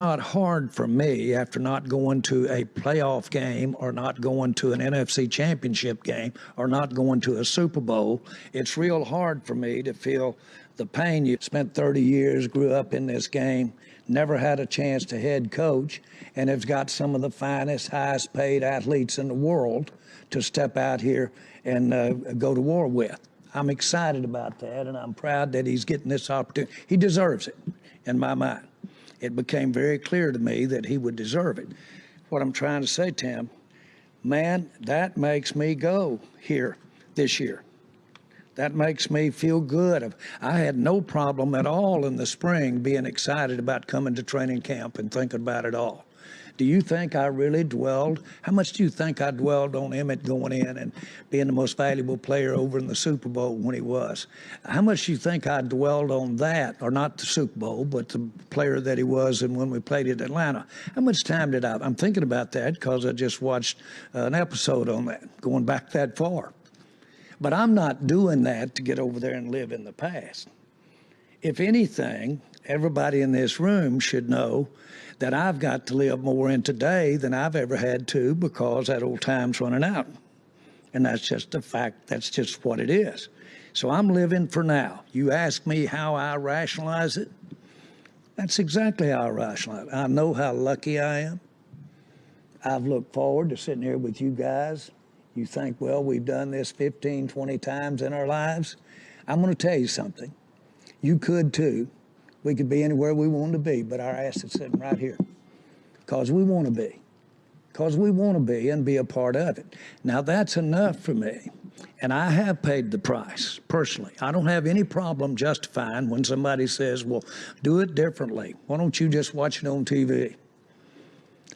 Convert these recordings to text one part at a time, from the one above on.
not hard for me after not going to a playoff game or not going to an NFC championship game or not going to a Super Bowl. It's real hard for me to feel the pain. You spent 30 years, grew up in this game, never had a chance to head coach, and have got some of the finest, highest paid athletes in the world to step out here and go to war with. I'm excited about that, and I'm proud that he's getting this opportunity. He deserves it, in my mind. It became very clear to me that he would deserve it. What I'm trying to say, Tim, man, that makes me go here this year. That makes me feel good. I had no problem at all in the spring being excited about coming to training camp and thinking about it all. Do you think I really dwelled? How much do you think I dwelled on Emmett going in and being the most valuable player over in the Super Bowl when he was? How much do you think I dwelled on that, or not the Super Bowl, but the player that he was and when we played at Atlanta? How much time did I'm thinking about that because I just watched an episode on that, going back that far. But I'm not doing that to get over there and live in the past. If anything, everybody in this room should know that I've got to live more in today than I've ever had to, because that old time's running out. And that's just a fact. That's just what it is. So I'm living for now. You ask me how I rationalize it. That's exactly how I rationalize it. I know how lucky I am. I've looked forward to sitting here with you guys. You think, well, we've done this 15, 20 times in our lives. I'm going to tell you something. You could too. We could be anywhere we want to be, but our ass is sitting right here because we want to be. Because we want to be and be a part of it. Now, that's enough for me. And I have paid the price, personally. I don't have any problem justifying when somebody says, well, do it differently. Why don't you just watch it on TV?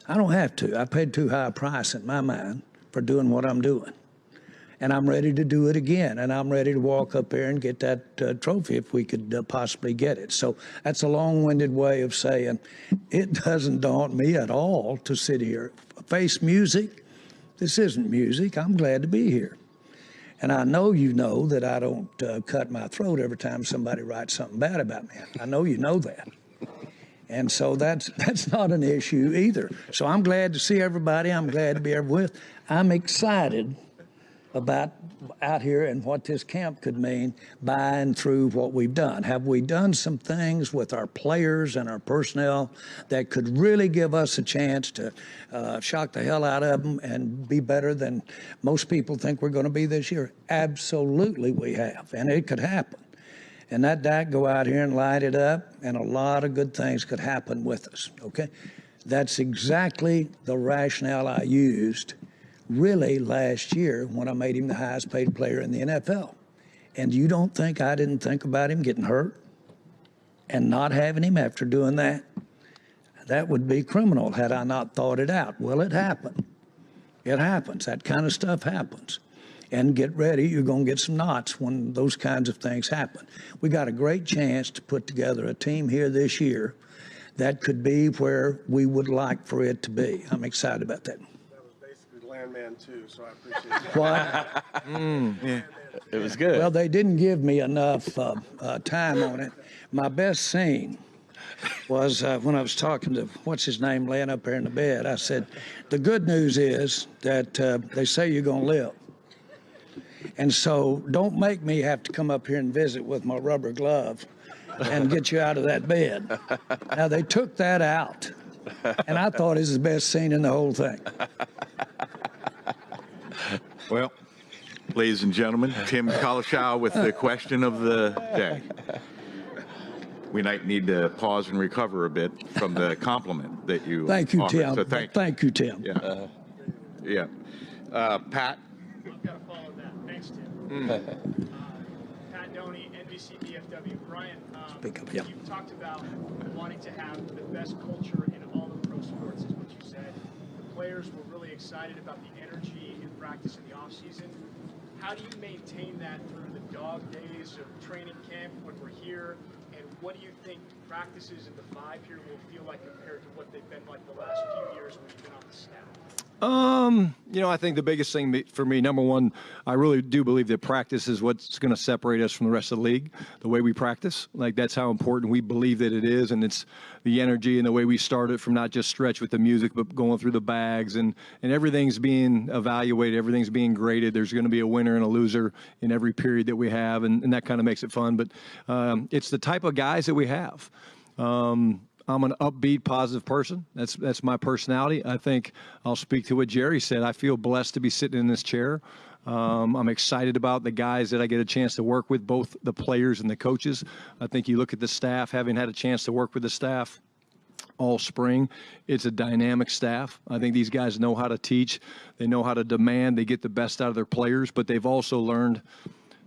I don't have to. I paid too high a price in my mind for doing what I'm doing. And I'm ready to do it again. And I'm ready to walk up there and get that trophy if we could possibly get it. So that's a long-winded way of saying it doesn't daunt me at all to sit here. Face music. This isn't music. I'm glad to be here. And I know you know that I don't cut my throat every time somebody writes something bad about me. I know you know that. And so that's not an issue either. So I'm glad to see everybody. I'm glad to be everywhere. I'm excited about out here and what this camp could mean by and through what we've done. Have we done some things with our players and our personnel that could really give us a chance to shock the hell out of them and be better than most people think we're going to be this year? Absolutely we have, and it could happen. And that Dak go out here and light it up, and a lot of good things could happen with us, okay? That's exactly the rationale I used really last year when I made him the highest paid player in the NFL. And you don't think I didn't think about him getting hurt and not having him after doing that? That would be criminal had I not thought it out. Well, it happened. It happens. That kind of stuff happens. And get ready, you're going to get some knots when those kinds of things happen. We got a great chance to put together a team here this year that could be where we would like for it to be. I'm excited about that. Landman too, so I appreciate that. What? Yeah, it was good. Well, they didn't give me enough time on it. My best scene was when I was talking to, what's his name, laying up there in the bed. I said, the good news is that they say you're going to live. And so don't make me have to come up here and visit with my rubber glove and get you out of that bed. Now, they took that out, and I thought it was the best scene in the whole thing. Well, ladies and gentlemen, Tim Collishaw with the question of the day. We might need to pause and recover a bit from the compliment that you Thank you, offered. Tim. So thank you, Tim. Yeah. Yeah. Pat? I've got to follow that. Thanks, Tim. Pat Doney, NBC BFW. Brian, Speak up, yeah. you talked about wanting to have the best culture in all of pro sports, is what you said. The players were really excited about the energy in practice in the offseason. How do you maintain that through the dog days of training camp when we're here? And what do you think practices in the 5 here will feel like compared to what they've been like the last few years when you've been on the staff? I think the biggest thing for me, number one, I really do believe that practice is what's going to separate us from the rest of the league. The way we practice, like that's how important we believe that it is, and it's the energy and the way we start it from not just stretch with the music, but going through the bags and everything's being evaluated, everything's being graded. There's going to be a winner and a loser in every period that we have, and that kind of makes it fun. But it's the type of guys that we have. I'm an upbeat, positive person. That's my personality. I think I'll speak to what Jerry said. I feel blessed to be sitting in this chair. I'm excited about the guys that I get a chance to work with, both the players and the coaches. I think you look at the staff, having had a chance to work with the staff all spring, it's a dynamic staff. I think these guys know how to teach. They know how to demand. They get the best out of their players, but they've also learned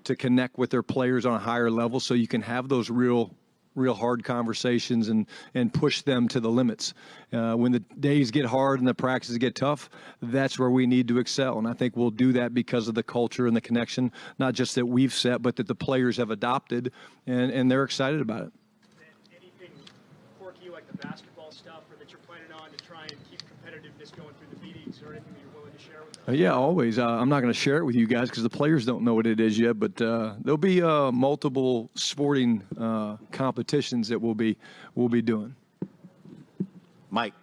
to connect with their players on a higher level so you can have those real hard conversations and push them to the limits. When the days get hard and the practices get tough, that's where we need to excel. And I think we'll do that because of the culture and the connection, not just that we've set, but that the players have adopted, and they're excited about it. Anything quirky like the basketball stuff, or that you're planning on to try and keep competitiveness going through the meetings, or anything that you're willing to share with us? Yeah, always. I'm not going to share it with you guys because the players don't know what it is yet, but there'll be multiple sporting competitions that we'll be doing. Mike.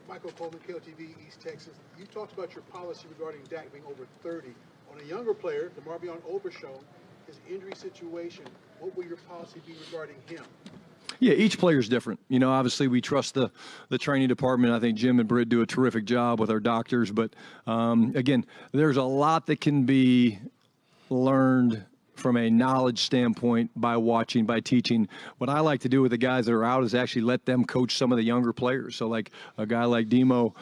Michael Coleman, KLTV, East Texas. You talked about your policy regarding Dak being over 30. On a younger player, the Marbion Overshown, his injury situation, what will your policy be regarding him? Yeah, each player is different. Obviously we trust the training department. I think Jim and Britt do a terrific job with our doctors. But, again, there's a lot that can be learned from a knowledge standpoint by watching, by teaching. What I like to do with the guys that are out is actually let them coach some of the younger players. So like a guy like Demo,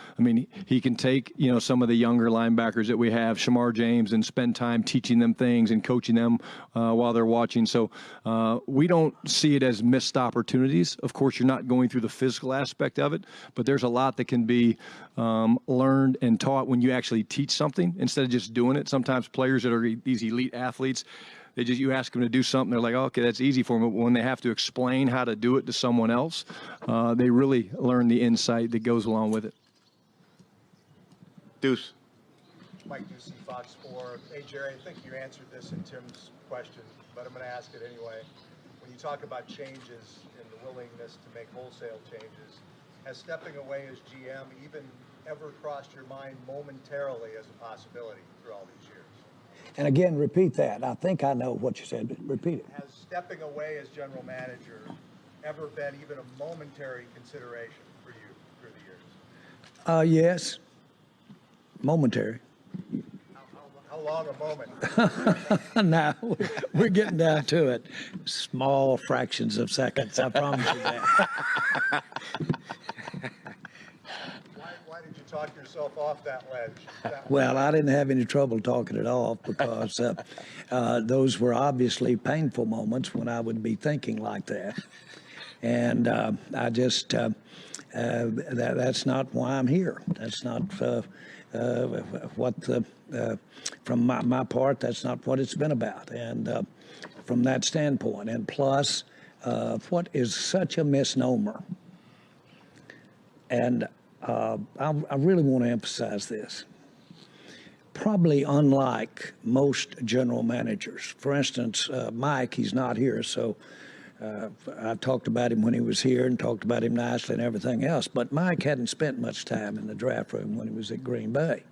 he can take, some of the younger linebackers that we have, Shamar James, and spend time teaching them things and coaching them while they're watching. So we don't see it as missed opportunities. Of course, you're not going through the physical aspect of it, but there's a lot that can be learned and taught when you actually teach something instead of just doing it. Sometimes players that are these elite athletes, you ask them to do something, they're like, oh, okay, that's easy for them. But when they have to explain how to do it to someone else, they really learn the insight that goes along with it. Deuce. Mike Ducey, Fox 4. Hey, Jerry, I think you answered this in Tim's question, but I'm going to ask it anyway. When you talk about changes and the willingness to make wholesale changes, has stepping away as GM even ever crossed your mind momentarily as a possibility through all these years? And again, repeat that. I think I know what you said, but repeat it. Has stepping away as general manager ever been even a momentary consideration for you through the years? Yes. Momentary. How long a moment? Now, we're getting down to it. Small fractions of seconds, I promise you that. Why did you talk yourself off that ledge? Well, I didn't have any trouble talking it off because those were obviously painful moments when I would be thinking like that. And I just, that's not why I'm here. That's not from my part, that's not what it's been about. And from that standpoint, and plus, what is such a misnomer, and I really want to emphasize this. Probably unlike most general managers. For instance, Mike, he's not here, so I talked about him when he was here and talked about him nicely and everything else. But Mike hadn't spent much time in the draft room when he was at Green Bay.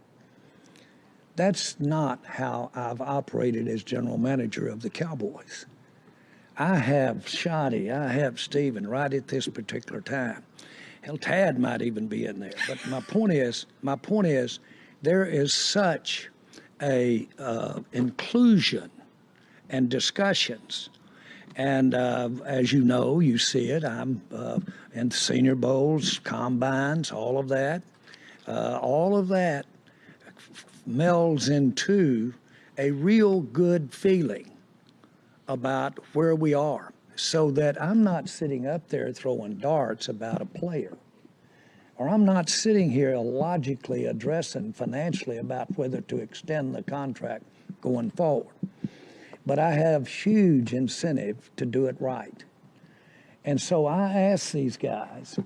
That's not how I've operated as general manager of the Cowboys. I have Shotty, I have Steven right at this particular time. Hell, Tad might even be in there. But my point is, there is such a inclusion and discussions. And as you know, you see it, I'm in Senior Bowls, combines, all of that. All of that melds into a real good feeling about where we are, so that I'm not sitting up there throwing darts about a player, or I'm not sitting here logically addressing financially about whether to extend the contract going forward. But I have huge incentive to do it right. And so I ask these guys,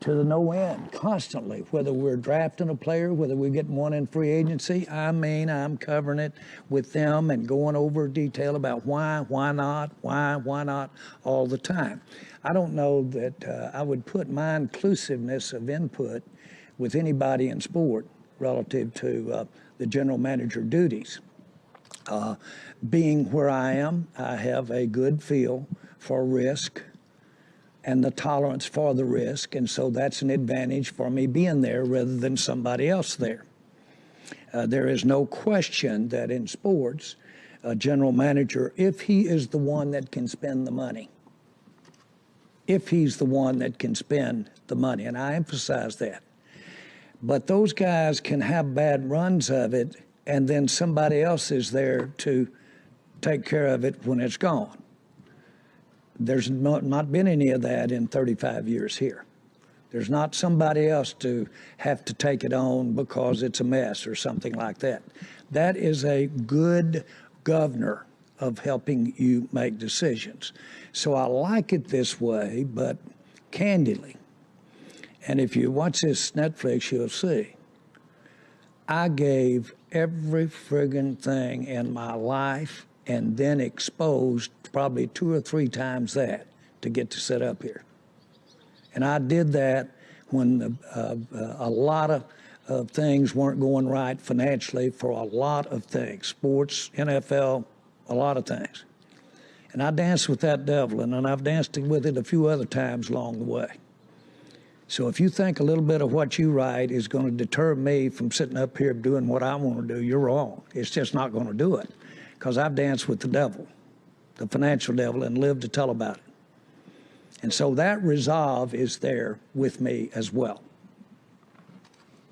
to the no end, constantly, whether we're drafting a player, whether we're getting one in free agency. I mean, I'm covering it with them and going over detail about why not, why not, all the time. I don't know that I would put my inclusiveness of input with anybody in sport relative to the general manager duties. Being where I am, I have a good feel for risk and the tolerance for the risk, and so that's an advantage for me being there rather than somebody else there. There is no question that in sports, a general manager, if he is the one that can spend the money, if he's the one that can spend the money, and I emphasize that. But those guys can have bad runs of it, and then somebody else is there to take care of it when it's gone. There's not been any of that in 35 years here. There's not somebody else to have to take it on because it's a mess or something like that. That is a good governor of helping you make decisions. So I like it this way, but candidly, and if you watch this Netflix, you'll see, I gave every friggin' thing in my life and then exposed probably 2 or 3 times that to get to sit up here. And I did that when a lot of things weren't going right financially for a lot of things, sports, NFL, a lot of things. And I danced with that devil, and I've danced with it a few other times along the way. So if you think a little bit of what you write is going to deter me from sitting up here doing what I want to do, you're wrong. It's just not going to do it, because I've danced with the devil, the financial devil, and lived to tell about it. And so that resolve is there with me as well.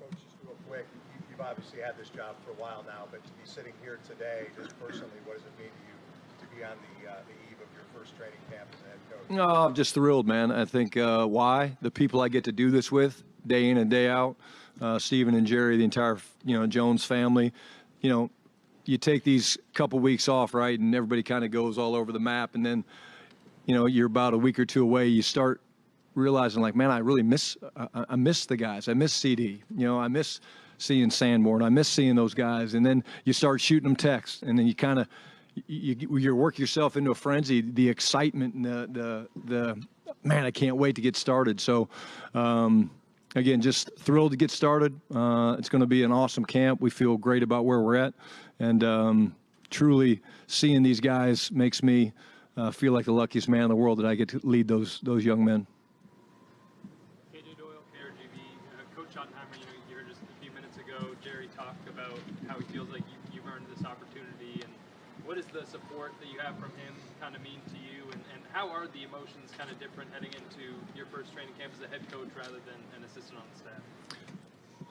Coach, just real quick, you've obviously had this job for a while now, but to be sitting here today, just personally, what does it mean to you to be on the eve of your first training camp as a head coach? No, I'm just thrilled, man. I think why the people I get to do this with day in and day out, Stephen and Jerry, the entire Jones family. You take these couple weeks off, right, and everybody kind of goes all over the map, and then you're about a week or two away. You start realizing, like, man, I really miss the guys. I miss CD. I miss seeing Sanborn. I miss seeing those guys. And then you start shooting them texts, and then you kind of you work yourself into a frenzy. The excitement and the man, I can't wait to get started. So, again, just thrilled to get started. It's going to be an awesome camp. We feel great about where we're at, and truly seeing these guys makes me feel like the luckiest man in the world that I get to lead those young men. KJ Doyle, KRGB, Coach Schottenheimer, you heard just a few minutes ago, Jerry talked about how he feels like you've earned this opportunity, and what does the support that you have from him kind of mean to you, and how are the emotions kind of different heading into your first training camp as a head coach rather than an assistant on the staff?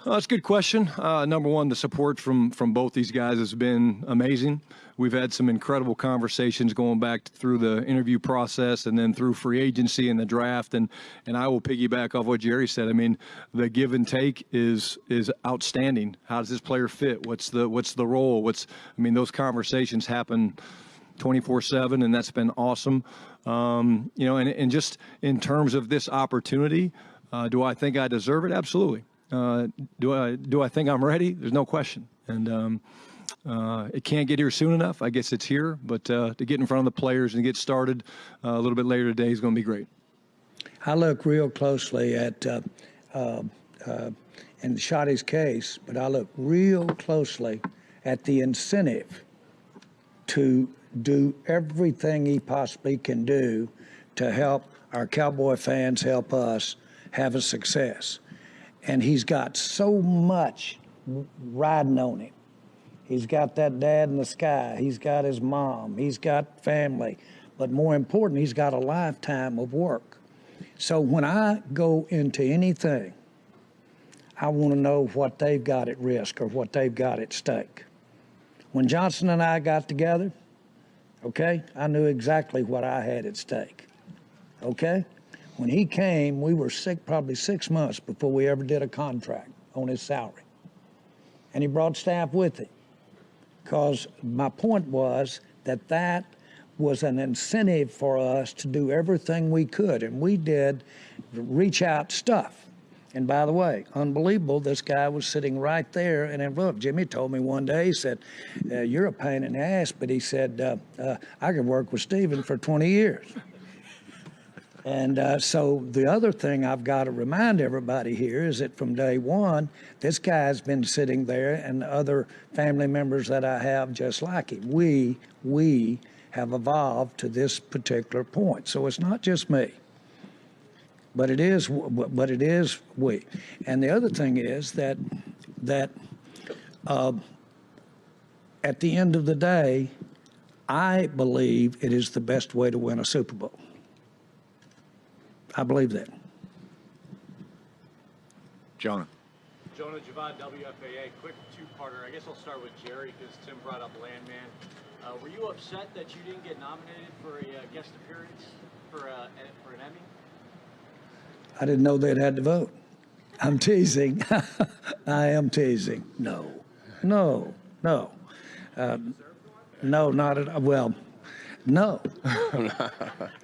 That's a good question. Number one, the support from both these guys has been amazing. We've had some incredible conversations going back through the interview process and then through free agency and the draft. And I will piggyback off what Jerry said. I mean, the give and take is outstanding. How does this player fit? What's the role? Those conversations happen 24/7, and that's been awesome. And just in terms of this opportunity, do I think I deserve it? Absolutely. Do I think I'm ready? There's no question. And it can't get here soon enough. I guess it's here, but to get in front of the players and get started a little bit later today is going to be great. I look real closely at, in Shotty's case, but I look real closely at the incentive to do everything he possibly can do to help our Cowboy fans, help us have a success. And he's got so much riding on him. He's got that dad in the sky. He's got his mom. He's got family. But more important, he's got a lifetime of work. So when I go into anything, I want to know what they've got at risk or what they've got at stake. When Johnson and I got together, okay, I knew exactly what I had at stake, okay? When he came, we were probably 6 months before we ever did a contract on his salary. And he brought staff with him, because my point was that was an incentive for us to do everything we could. And we did reach out stuff. And by the way, unbelievable, this guy was sitting right there. And look, Jimmy told me one day, he said, you're a pain in the ass, but he said, I could work with Stephen for 20 years. And so the other thing I've got to remind everybody here is that from day one, this guy's been sitting there, and other family members that I have just like him. We have evolved to this particular point. So it's not just me, but it is we. And the other thing is that at the end of the day, I believe it is the best way to win a Super Bowl. I believe that. Jonah. Jonah Javad, WFAA. Quick two-parter. I guess I'll start with Jerry because Tim brought up Landman. Were you upset that you didn't get nominated for a guest appearance for an Emmy? I didn't know they'd had to vote. I'm teasing. I am teasing. No. No, not at all. Well, no.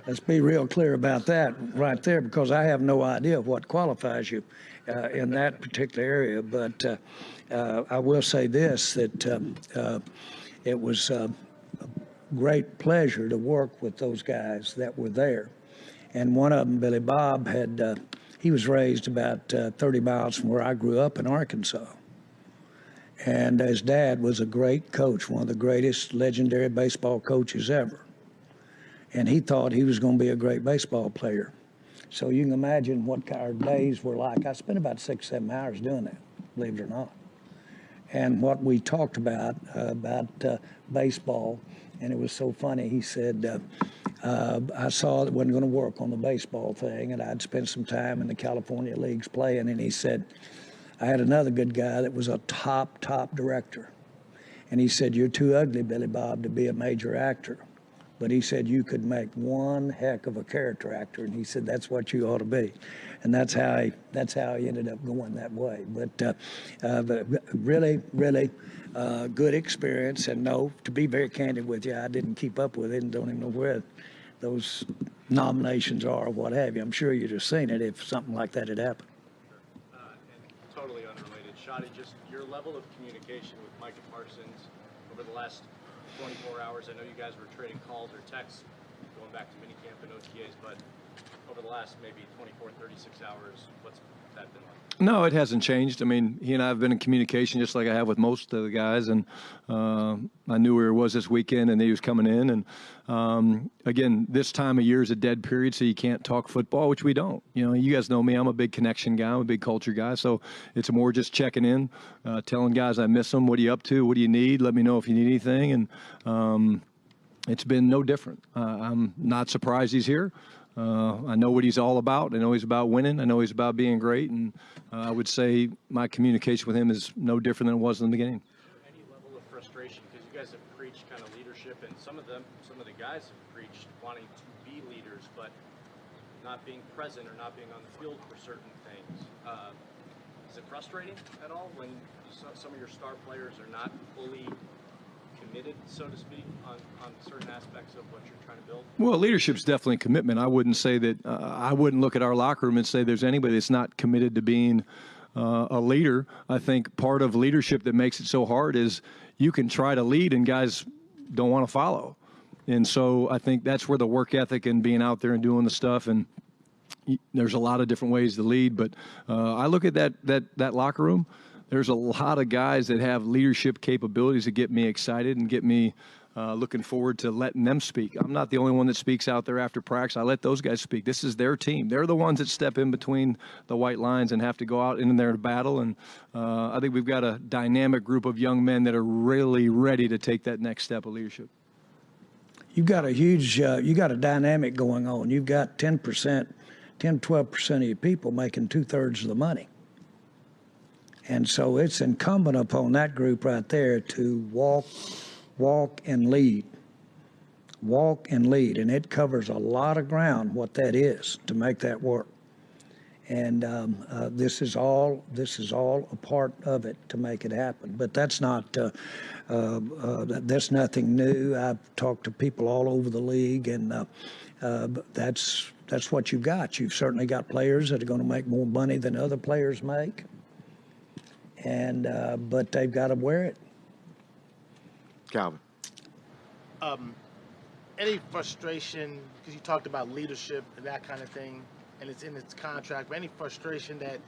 Let's be real clear about that right there, because I have no idea what qualifies you in that particular area. But I will say this, that it was a great pleasure to work with those guys that were there. And one of them, Billy Bob, he was raised about 30 miles from where I grew up in Arkansas. And his dad was a great coach, one of the greatest legendary baseball coaches ever. And he thought he was going to be a great baseball player. So you can imagine what our days were like. I spent about 6-7 hours doing that, believe it or not. And what we talked about baseball, and it was so funny. He said, I saw it wasn't going to work on the baseball thing, and I'd spent some time in the California leagues playing, and he said, I had another good guy that was a top director. And he said, you're too ugly, Billy Bob, to be a major actor. But he said, you could make one heck of a character actor. And he said, that's what you ought to be. And that's how he ended up going that way. But really good experience. And no, to be very candid with you, I didn't keep up with it and don't even know where those nominations are or what have you. I'm sure you'd have seen it if something like that had happened. And totally unrelated. Shotty, just your level of communication with Micah Parsons over the last 24 hours. I know you guys were trading calls or texts going back to minicamp and OTAs, but over the last maybe 24, 36 hours, what's that been like? No, it hasn't changed. I mean, he and I have been in communication just like I have with most of the guys, and I knew where he was this weekend and he was coming in. And again, this time of year is a dead period, so you can't talk football, which we don't. You know, you guys know me. I'm a big connection guy. I'm a big culture guy. So it's more just checking in, telling guys I miss them. What are you up to? What do you need? Let me know if you need anything. And it's been no different. I'm not surprised he's here. I know what he's all about. I know he's about winning. I know he's about being great. And I would say my communication with him is no different than it was in the beginning. Any level of frustration, because you guys have preached kind of leadership, and some of the guys have preached wanting to be leaders, but not being present or not being on the field for certain things. Is it frustrating at all when some of your star players are not fully committed, so to speak, on certain aspects of what you're trying to build? Well, leadership's definitely a commitment. I wouldn't say that I wouldn't look at our locker room and say there's anybody that's not committed to being a leader. I think part of leadership that makes it so hard is you can try to lead and guys don't want to follow. And so I think that's where the work ethic and being out there and doing the stuff, and there's a lot of different ways to lead. But I look at that locker room. There's a lot of guys that have leadership capabilities that get me excited and get me looking forward to letting them speak. I'm not the only one that speaks out there after practice. I let those guys speak. This is their team. They're the ones that step in between the white lines and have to go out in there to battle. And I think we've got a dynamic group of young men that are really ready to take that next step of leadership. You've got a huge, you got a dynamic going on. You've got 10%, 12% of your people making 2/3 of the money. And so it's incumbent upon that group right there to walk and lead. Walk and lead. And it covers a lot of ground, what that is, to make that work. And this is all a part of it to make it happen. But that's not that's nothing new. I've talked to people all over the league, and that's that's what you've got. You've certainly got players that are going to make more money than other players make, and but they've got to wear it. Calvin. Any frustration, because you talked about leadership and that kind of thing, and it's in its contract, but any frustration that,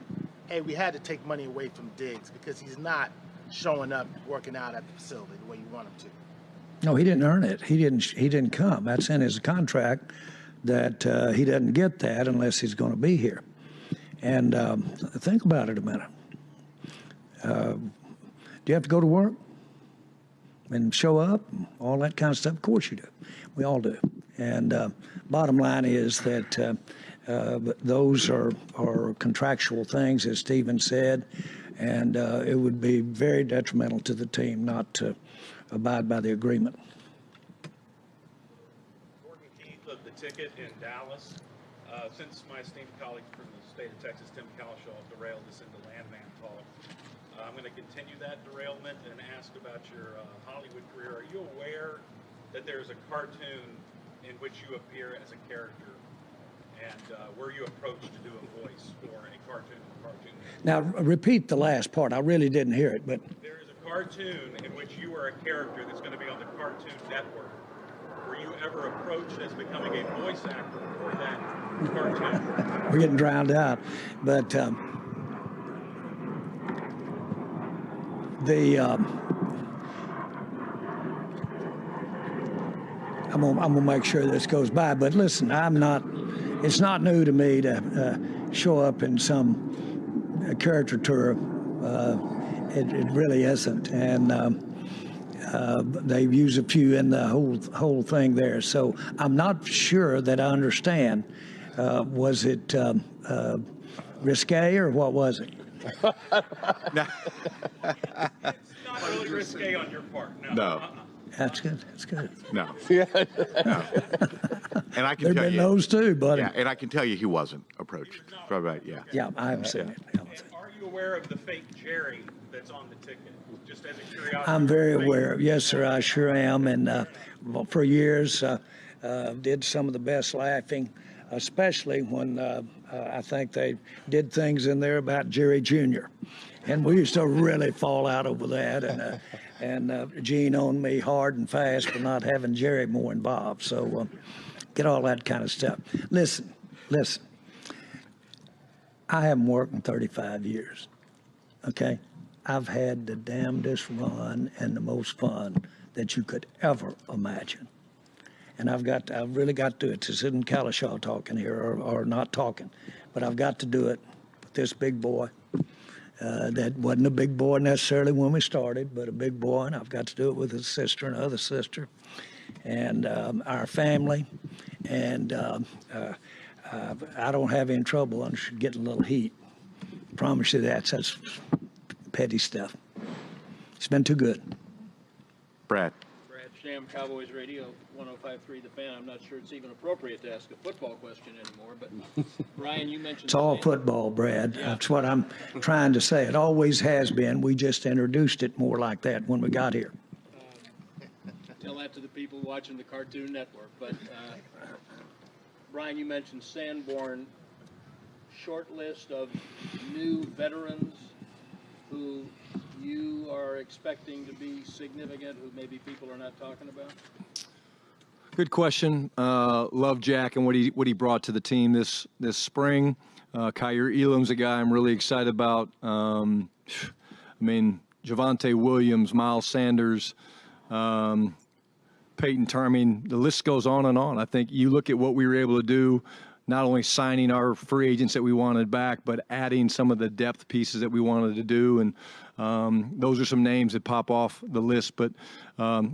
hey, we had to take money away from Diggs because he's not showing up working out at the facility the way you want him to? No, he didn't earn it. He didn't come. That's in his contract that he doesn't get that unless he's going to be here. And think about it a minute. Do you have to go to work and show up and all that kind of stuff? Of course you do. We all do. And bottom line is that those are contractual things, as Stephen said, and it would be very detrimental to the team not to abide by the agreement. Gordon Keith of the Ticket in Dallas. Since my esteemed colleague from the state of Texas, Tim Calishaw, derailed us into landman talk, I'm going to continue that derailment and ask about your Hollywood career. Are you aware that there's a cartoon in which you appear as a character, and were you approached to do a voice for a cartoon? Now, repeat the last part. I really didn't hear it, but There is a cartoon in which you are a character that's going to be on the Cartoon Network. Were you ever approached as becoming a voice actor for that cartoon? we're getting drowned out. But I'm gonna make sure this goes by. But listen, it's not new to me to show up in some caricature. It really isn't, and they've used a few in the whole thing there. So I'm not sure that I understand. Was it risque or what was it? It's not really risque on your part, no. No. That's good. That's good. No. No. And I can There've tell been you, those too, buddy. yeah, and I can tell you he wasn't approached. Right, yeah. Yeah, I haven't seen it. And are you aware of the fake Jerry that's on the ticket? Just as a curiosity. I'm very aware. Yes, sir, I sure am. And for years, did some of the best laughing, especially when I think they did things in there about Jerry Jr. And we used to really fall out over that. And Gene owned me hard and fast for not having Jerry more involved. So get all that kind of stuff. Listen. I haven't worked in 35 years, okay? I've had the damnedest run and the most fun that you could ever imagine. And I've really got to do it. This isn't Calishaw talking here or not talking, but I've got to do it with this big boy. That wasn't a big boy necessarily when we started, but a big boy, and I've got to do it with his sister and other sister and our family. And I don't have any trouble on getting a little heat. Promise you that. That's petty stuff. It's been too good. Brad. Brad Sham, Cowboys Radio, 105.3 The Fan. I'm not sure it's even appropriate to ask a football question anymore, but Ryan, you mentioned... It's all football, Brad. Yeah. That's what I'm trying to say. It always has been. We just introduced it more like that when we got here. Tell that to the people watching the Cartoon Network. But, Brian, you mentioned Sanborn. Short list of new veterans who you are expecting to be significant, who maybe people are not talking about? Good question. Love Jack and what he brought to the team this spring. Kyer Elam's a guy I'm really excited about. I mean, Javonte Williams, Miles Sanders, Peyton Turner. I mean, the list goes on and on. I think you look at what we were able to do, not only signing our free agents that we wanted back, but adding some of the depth pieces that we wanted to do. And those are some names that pop off the list. But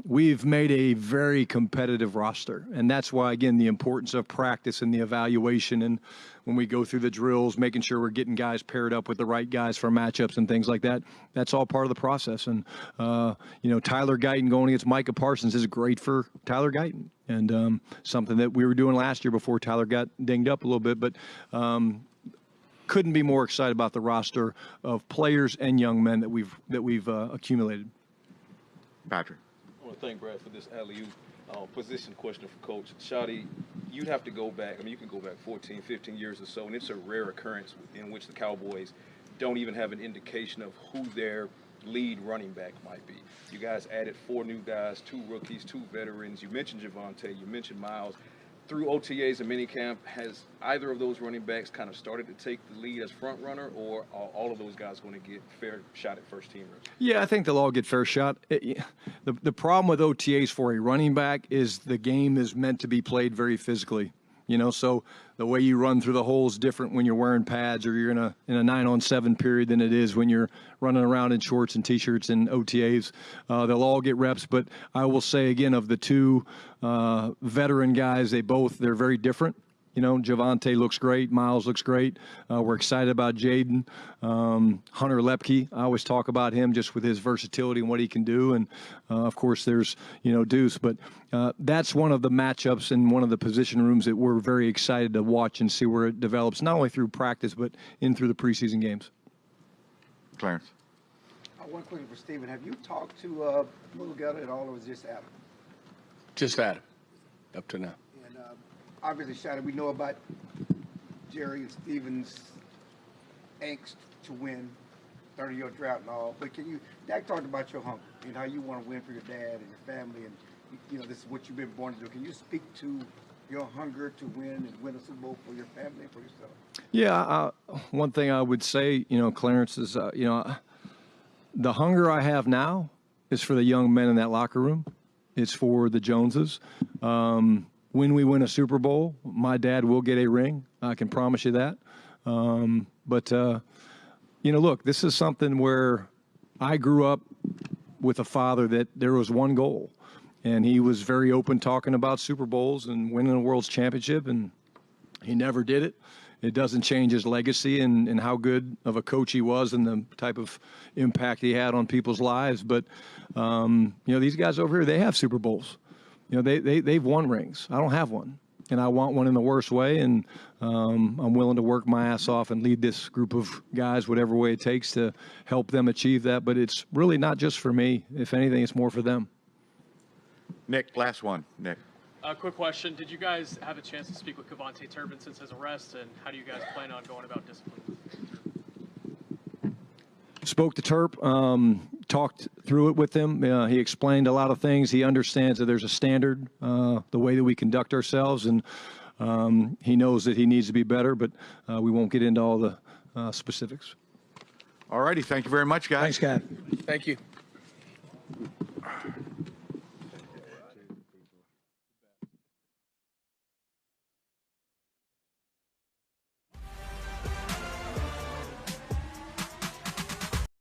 we've made a very competitive roster. And that's why, again, the importance of practice and the evaluation. And when we go through the drills, making sure we're getting guys paired up with the right guys for matchups and things like that, that's all part of the process. And, Tyler Guyton going against Micah Parsons is great for Tyler Guyton. And something that we were doing last year before Tyler got dinged up a little bit. But couldn't be more excited about the roster of players and young men that we've accumulated. Patrick. I want to thank Brad for this alley-oop. position question for Coach. Shotty, you'd have to go back, I mean, you can go back 14, 15 years or so, and it's a rare occurrence in which the Cowboys don't even have an indication of who their lead running back might be. You guys added 4 new guys, 2 rookies, 2 veterans. You mentioned Javonte, you mentioned Miles. Through OTAs and minicamp, has either of those running backs kind of started to take the lead as front runner, or are all of those guys going to get fair shot at first team reps? Yeah, I think they'll all get fair shot. The problem with OTAs for a running back is the game is meant to be played very physically. You know, so the way you run through the hole is different when you're wearing pads or you're in a 9-on-7 period than it is when you're running around in shorts and T-shirts and OTAs. They'll all get reps, but I will say again, of the 2 veteran guys, they're very different. You know, Javonte looks great. Miles looks great. We're excited about Jaden. Hunter Lepke, I always talk about him just with his versatility and what he can do. And, of course, there's, Deuce. But that's one of the matchups and one of the position rooms that we're very excited to watch and see where it develops, not only through practice but in through the preseason games. Clarence. One question for Stephen. Have you talked to Little Getter at all, or was it just Adam? Just Adam, up to now. And obviously, Shotty, we know about Jerry and Stephen's angst to win, 30-year drought and all. But Dak talked about your hunger and how you want to win for your dad and your family, and this is what you've been born to do. Can you speak to your hunger to win and win a Super Bowl for your family and for yourself? Yeah, one thing I would say, Clarence, is, the hunger I have now is for the young men in that locker room. It's for the Joneses. When we win a Super Bowl, my dad will get a ring. I can promise you that. But look, this is something where I grew up with a father that there was one goal, and he was very open talking about Super Bowls and winning a World's Championship, and he never did it. It doesn't change his legacy and how good of a coach he was and the type of impact he had on people's lives. But, these guys over here, they have Super Bowls. They've won rings. I don't have one, and I want one in the worst way, and I'm willing to work my ass off and lead this group of guys whatever way it takes to help them achieve that. But it's really not just for me. If anything, it's more for them. Nick, last one. Nick. Quick question. Did you guys have a chance to speak with Cavante Turpin since his arrest, and how do you guys plan on going about discipline? Spoke to Terp, talked through it with him. He explained a lot of things. He understands that there's a standard, the way that we conduct ourselves, and he knows that he needs to be better, but we won't get into all the specifics. All righty. Thank you very much, guys. Thanks, guys. Thank you.